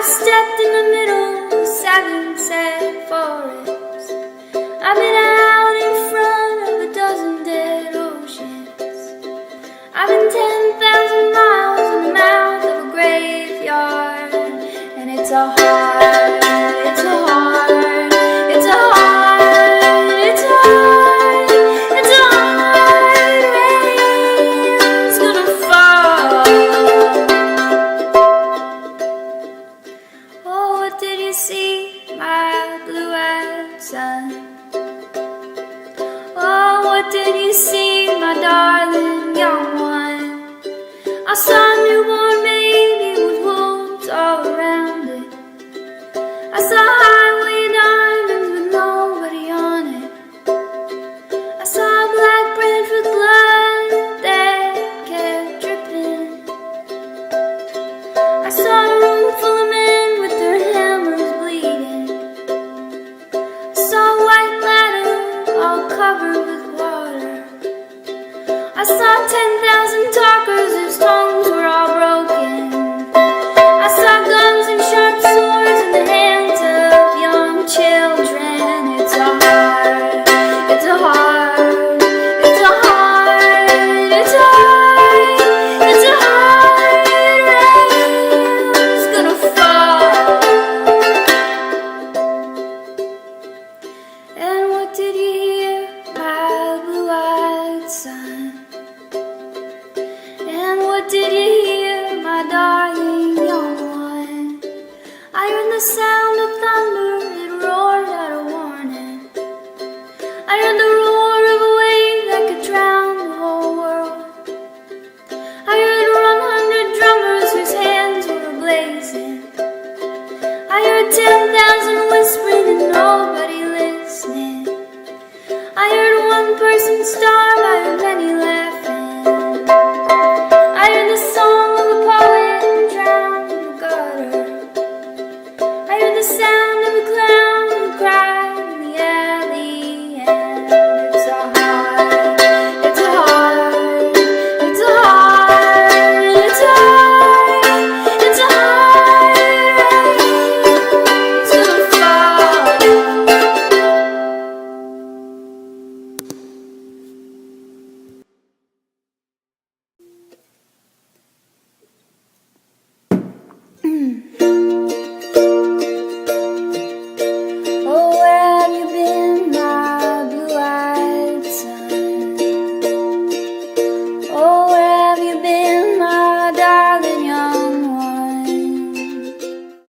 stepped in the middle of 7 sad forests. I've been out in front of a dozen dead oceans. I've been 10,000 miles in the mouth of a graveyard. And it's a hard, it's a hard, it's a hard, it's a hard, it's a hard rain's gonna fall. Oh, what did you see, my blue-eyed son? Oh, what did you see, my darling young one? I saw a newborn baby with wolves all around it. I saw a highway of diamonds with nobody on it. I saw a black bridge with blood that kept dripping. I saw a room full of men with their hammers bleeding. I saw a white ladder all covered with water. I saw 10,000 talkers whose tongues were all broken. I saw guns and sharp swords in the hands of young children. It's a hard, it's a hard, it's a hard, it's a hard, it's a hard rain's gonna fall. And what did you hear, my blue-eyed son? And what did you hear, my darling young one? I heard the sound of thunder, it roared out a warning. I heard the roar of a wave that could drown the whole world. I heard 100 drummers whose hands were blazing. I heard 10,000 whispering and nobody listening. I heard one person starve, I heard many laugh.